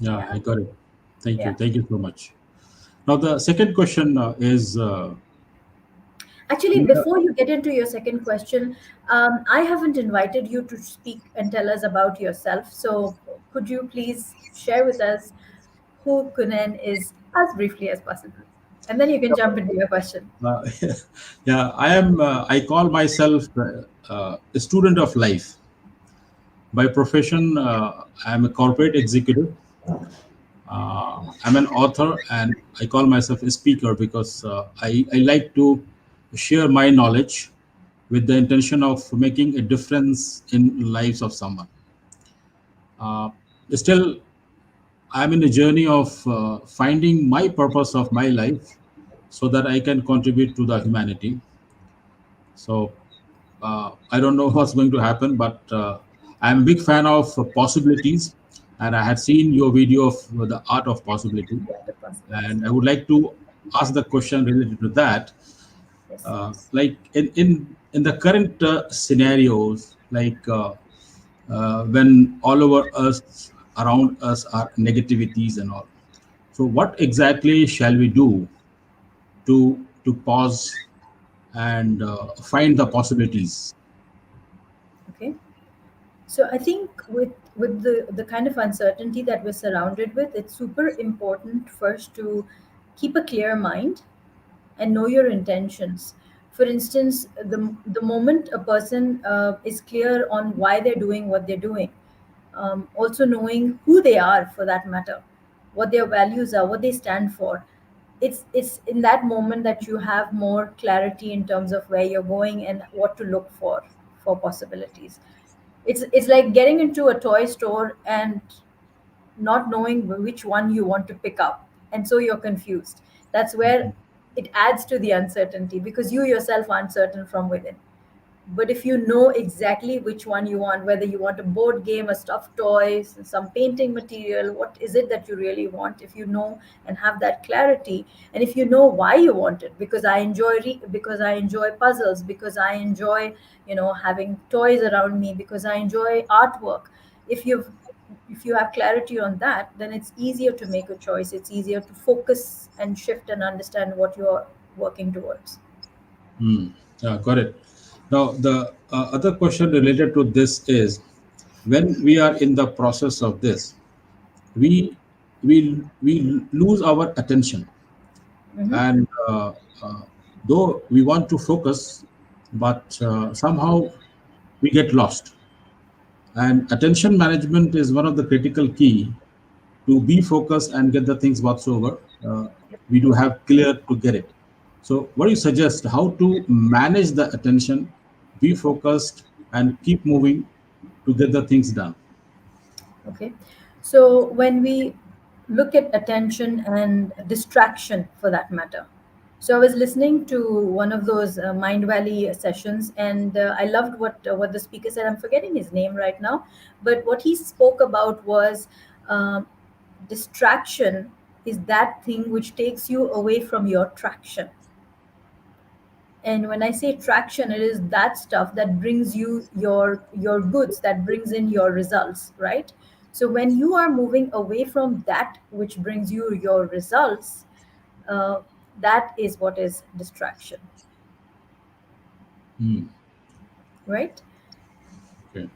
Yeah, Yeah, I got it. Thank you. yeah. Thank you so much. Now, the second question is Actually, in the, before you get into your second question, I haven't invited you to speak and tell us about yourself. So, could you please share with us who Kunan is as briefly as possible? And then you can jump into your question. uh, yeah, I am, I call myself a student of life. By profession, I'm a corporate executive. I'm an author and I call myself a speaker because I like to share my knowledge with the intention of making a difference in lives of someone. Uh, Still, I'm in a journey of finding my purpose of my life so that I can contribute to the humanity. So I don't know what's going to happen, but I'm a big fan of possibilities, and I had seen your video of the art of possibility, Yeah, the possibilities. and I would like to ask the question related to that. Yes. Like in the current scenarios, like when all over us, around us, are negativities and all. So, what exactly shall we do to pause and find the possibilities? Okay. So I think with the kind of uncertainty that we're surrounded with, it's super important first to keep a clear mind and know your intentions. For instance, the moment a person is clear on why they're doing what they're doing, also knowing who they are for that matter, what their values are, what they stand for, it's in that moment that you have more clarity in terms of where you're going and what to look for possibilities. It's like getting into a toy store and not knowing which one you want to pick up, and so you're confused. That's where it adds to the uncertainty, because you yourself aren't certain from within. But if you know exactly which one you want, whether you want a board game, a stuffed toy, some painting material, what is it that you really want, if you know and have that clarity, and if you know why you want it, because I enjoy because I enjoy puzzles, because I enjoy, having toys around me, because I enjoy artwork. If you have clarity on that, then it's easier to make a choice, it's easier to focus and shift and understand what you're working towards. Hmm. Yeah, got it. Now, the other question related to this is when we are in the process of this, we we lose our attention, Hmm. and uh, though we want to focus, but somehow we get lost. And attention management is one of the critical key to be focused and get the things whatsoever we do have clear to get it. So, what do you suggest? How to manage the attention, be focused, and keep moving to get the things done? Okay. So when we look at attention and distraction for that matter, so I was listening to one of those Mind Valley sessions, and I loved what the speaker said. I'm forgetting his name right now, but what he spoke about was um, distraction is that thing which takes you away from your traction. And when I say traction, it is that stuff that brings you your goods, that brings in your results, right? So when you are moving away from that which brings you your results, uh, that is what is distraction. Hmm. right? Okay.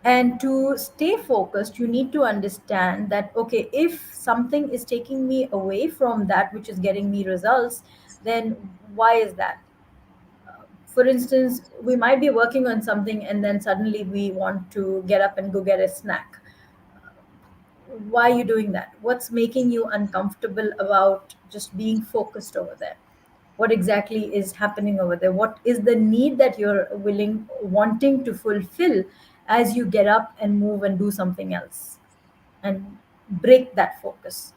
And to stay focused, you need to understand that, okay, if something is taking me away from that which is getting me results, then why is that? For instance, we might be working on something and then suddenly we want to get up and go get a snack. Why are you doing that? What's making you uncomfortable about just being focused over there? What exactly is happening over there? What is the need that you're wanting to fulfill as you get up and move and do something else and break that focus?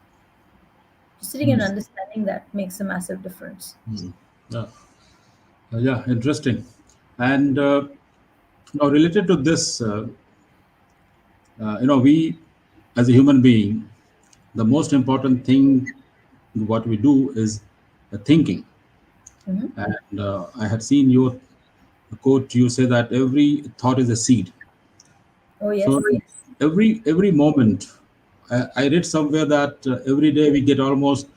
Just sitting and Hmm. understanding that makes a massive difference. Hmm. Yeah. Yeah, interesting. And now, related to this, we as a human being, the most important thing what we do is thinking. Hmm. And I had seen your quote. You say that every thought is a seed. Oh, So yes. every moment, I read somewhere that every day we get almost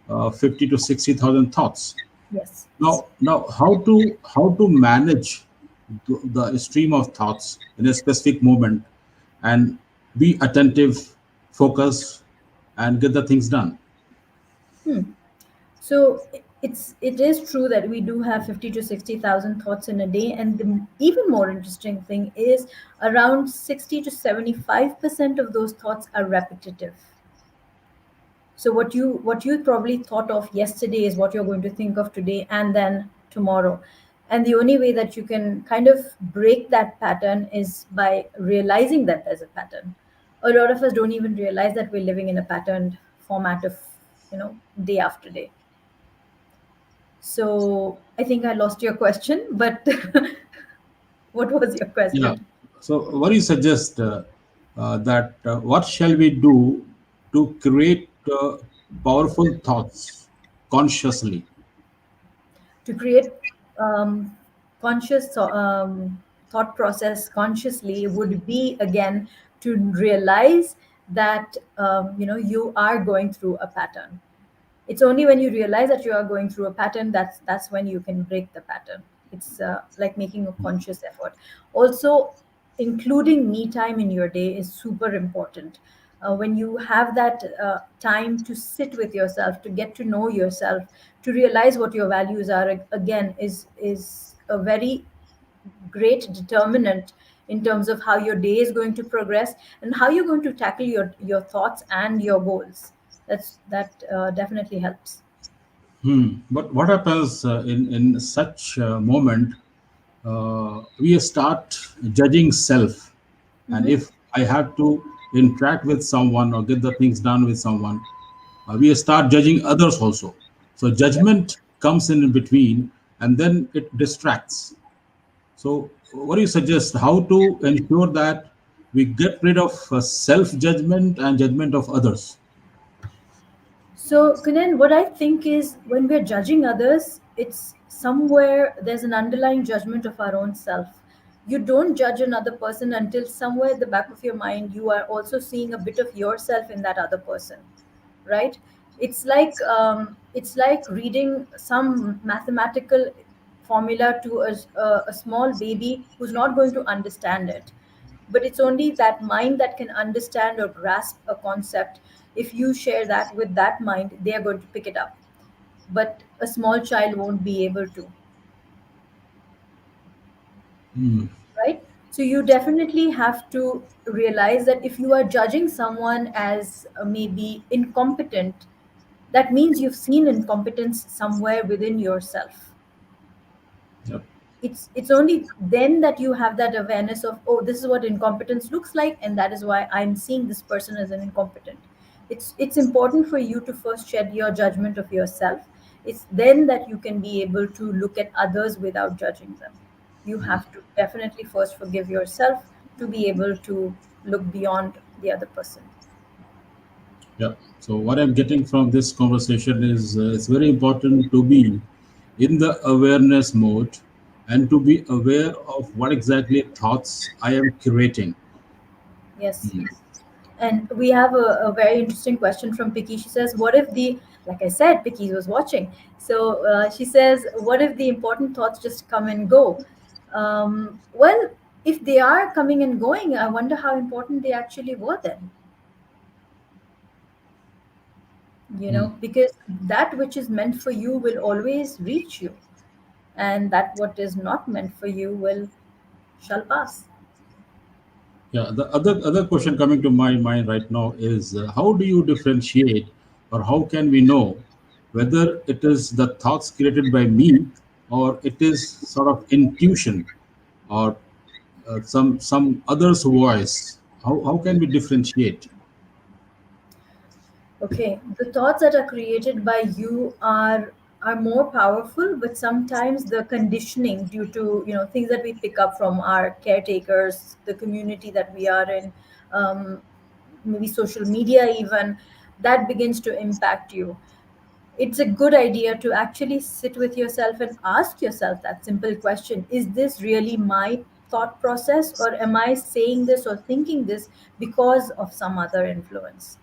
50 to 60,000 thoughts. Yes. Now, how to manage the stream of thoughts in a specific moment and be attentive, focus, and get the things done. Hmm. So it is true that we do have 50 to 60,000 thoughts in a day, and the even more interesting thing is around 60 to 75% of those thoughts are repetitive. So what you probably thought of yesterday is what you're going to think of today and then tomorrow. And the only way that you can kind of break that pattern is by realizing that there's a pattern. A lot of us don't even realize that we're living in a patterned format of, day after day. So I think I lost your question, but what was your Yeah. question? So, what do you suggest that what shall we do to create powerful thoughts consciously? To create conscious thought process consciously would be, again, to realize that you are going through a pattern. It's only when you realize that you are going through a pattern, that's when you can break the pattern. It's like making a conscious effort. Also, including me time in your day is super important. When you have that time to sit with yourself, to get to know yourself, to realize what your values are, again, is a very great determinant in terms of how your day is going to progress and how you're going to tackle your thoughts and your goals. That definitely helps. But what happens in such moment? We start judging self, and Hmm. if I have to interact with someone or get the things done with someone, we start judging others also. So Yep. judgment comes in between, and then it distracts. So, what do you suggest? How to ensure that we get rid of self judgment and judgment of others? So, Kunan, what I think is when we're judging others, it's somewhere there's an underlying judgment of our own self. You don't judge another person until somewhere at the back of your mind you are also seeing a bit of yourself in that other person, right? It's like reading some mathematical formula to a small baby who's not going to understand it, but it's only that mind that can understand or grasp a concept. If you share that with that mind, they are going to pick it up, but a small child won't be able to, right? So you definitely have to realize that if you are judging someone as maybe incompetent, that means you've seen incompetence somewhere within yourself. Yep. It's only then that you have that awareness of, oh, this is what incompetence looks like, and that is why I'm seeing this person as an incompetent. It's important for you to first shed your judgment of yourself. It's then that you can be able to look at others without judging them. You have to definitely first forgive yourself to be able to look beyond the other person. Yeah. So what I'm getting from this conversation is it's very important to be in the awareness mode and to be aware of what exactly thoughts I am curating. Yes. And we have a very interesting question from Picky. She says, what if the, like I said, Picky was watching. So she says, what if the important thoughts just come and go? Well, if they are coming and going, I wonder how important they actually were then. Hmm. Because that which is meant for you will always reach you, and that what is not meant for you will shall pass. Yeah, the other question coming to my mind right now is how do you differentiate, or how can we know whether it is the thoughts created by me, or it is sort of intuition, or some other's voice? How can we differentiate? Okay, the thoughts that are created by you are more powerful, but sometimes the conditioning due to things that we pick up from our caretakers, the community that we are in, maybe social media even, that begins to impact you. It's a good idea to actually sit with yourself and ask yourself that simple question: is this really my thought process, or am I saying this or thinking this because of some other influence?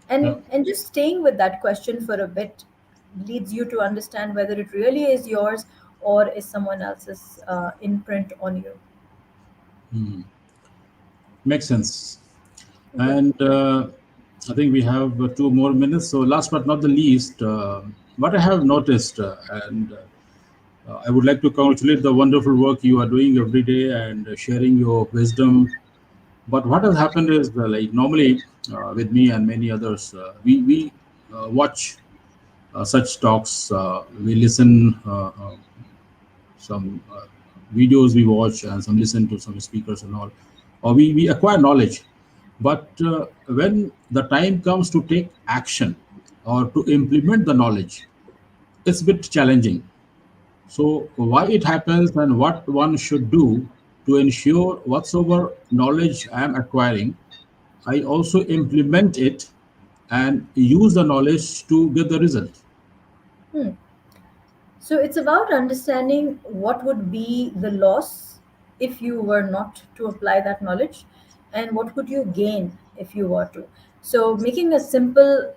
Yeah. And just staying with that question for a bit leads you to understand whether it really is yours or is someone else's imprint on you. Hmm. Makes sense. Good. And I think we have 2 more minutes. So last but not the least, what I have noticed, and I would like to congratulate the wonderful work you are doing every day and sharing your wisdom. But what has happened is, like normally with me and many others, we watch such talks. We listen some videos we watch, and some listen to some speakers and all, or we acquire knowledge. But when the time comes to take action or to implement the knowledge, it's a bit challenging. So why it happens, and what one should do to ensure whatsoever knowledge I am acquiring, I also implement it and use the knowledge to get the result. Hmm. So it's about understanding what would be the loss if you were not to apply that knowledge, and what would you gain if you were to. So making a simple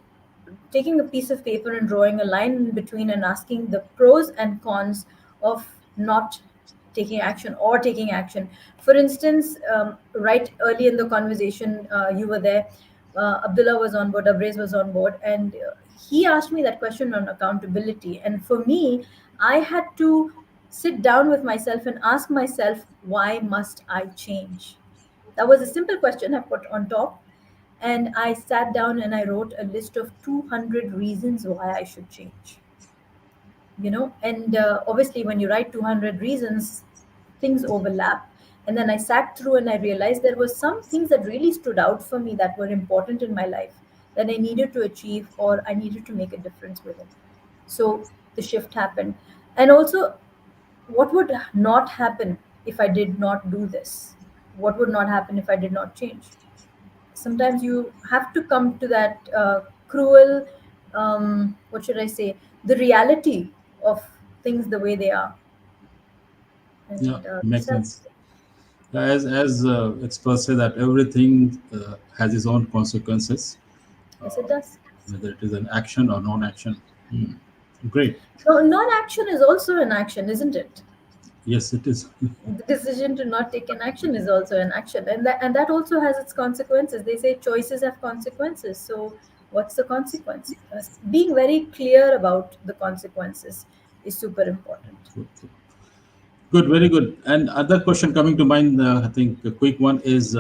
taking a piece of paper and drawing a line in between and asking the pros and cons of not taking action or taking action. For instance, right early in the conversation, you were there. Abdullah was on board, Abrez was on board, and he asked me that question on accountability. And for me, I had to sit down with myself and ask myself, why must I change? That was a simple question I put on top. And I sat down and I wrote a list of 200 reasons why I should change. And obviously, when you write 200 reasons, things overlap. And then I sat through and I realized there were some things that really stood out for me that were important in my life that I needed to achieve or I needed to make a difference within. So the shift happened. And also, what would not happen if I did not do this? What would not happen if I did not change? Sometimes you have to come to that cruel, what should I say, the reality of things the way they are. Yeah, And makes that's sense. As experts say that everything has its own consequences, yes, it uh, does. whether it is an action or non-action. Hmm. Great. So non-action is also an action, isn't it? Yes, it is. The decision to not take an action is also an action, and that also has its consequences. They say choices have consequences. So what's the consequence? Being very clear about the consequences is super important. Good, very good. And other question coming to mind, I think a quick one is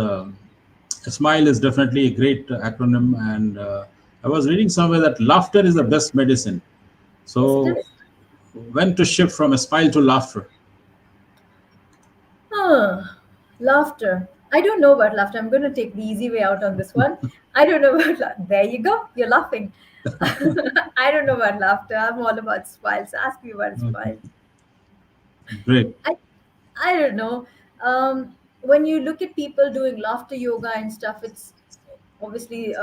SMILE is definitely a great acronym, and I was reading somewhere that laughter is the best medicine. Yes, it So is. when to shift from a smile to laughter? Laughter. I don't know about laughter. I'm going to take the easy way out on this one. I don't know about There you go. You're laughing. I don't know about laughter. I'm all about smiles. Ask me about Okay, smiles. great. I I don't know. When you look at people doing laughter yoga and stuff, it's obviously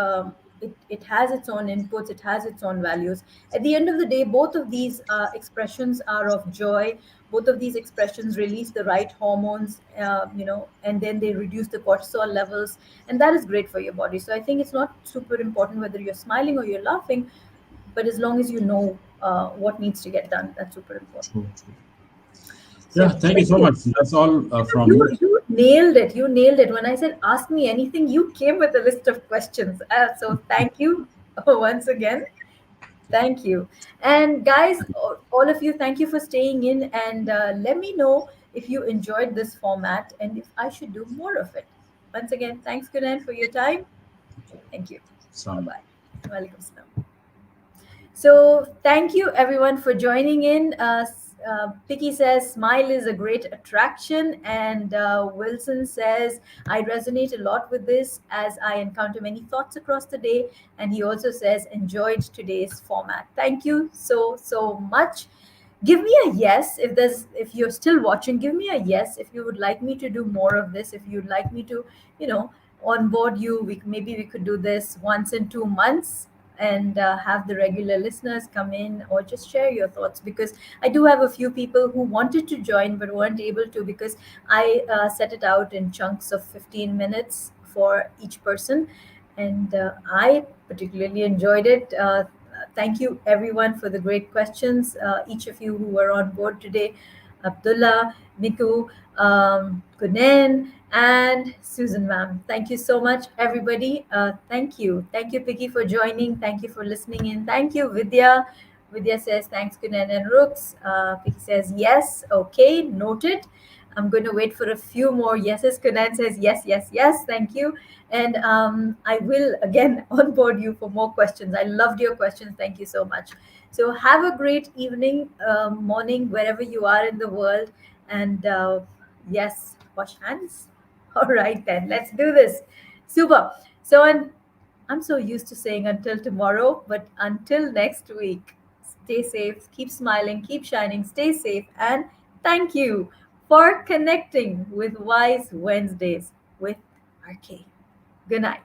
it has its own inputs, it has its own values. At the end of the day, both of these expressions are of joy. Both of these expressions release the right hormones, and then they reduce the cortisol levels, and that is great for your body. So I think it's not super important whether you're smiling or you're laughing, but as long as you know what needs to get done, that's super important. True. Yeah, So thank you thank so you. much. That's all from me. You nailed it. You nailed it. When I said ask me anything, you came with a list of questions. So thank you once again. Thank you. And guys, all of you, thank you for staying in, and let me know if you enjoyed this format and if I should do more of it. Once again, thanks, Gunan, for your time. Thank you. Bye Some. bye. Welcome, Salam. So thank you everyone for joining in. Picky says smile is a great attraction, and Wilson says I resonate a lot with this as I encounter many thoughts across the day. And he also says enjoyed today's format. Thank you so much. Give me a yes if you're still watching. Give me a yes if you would like me to do more of this. If you'd like me to, you know, onboard you. Maybe we could do this once in 2 months and have the regular listeners come in or just share your thoughts, because I do have a few people who wanted to join but weren't able to, because I set it out in chunks of 15 minutes for each person, and I particularly enjoyed it. Thank you everyone for the great questions, each of you who were on board today: Abdullah, Niku, Kunen, and Susan ma'am. Thank you so much, everybody. Thank you. Thank you, Picky, for joining. Thank you for listening in. Thank you, Vidya. Vidya says, thanks, Kunen and Rooks. Picky says, yes. Okay, noted. I'm going to wait for a few more yeses. Kunan says, yes, yes, yes. Thank you. And I will again onboard you for more questions. I loved your questions. Thank you so much. So have a great evening, morning, wherever you are in the world. And yes, wash hands. All right, then let's do this. Super. So, I'm so used to saying until tomorrow, but until next week, stay safe, keep smiling, keep shining, stay safe, and thank you for connecting with Wise Wednesdays with RK. Good night.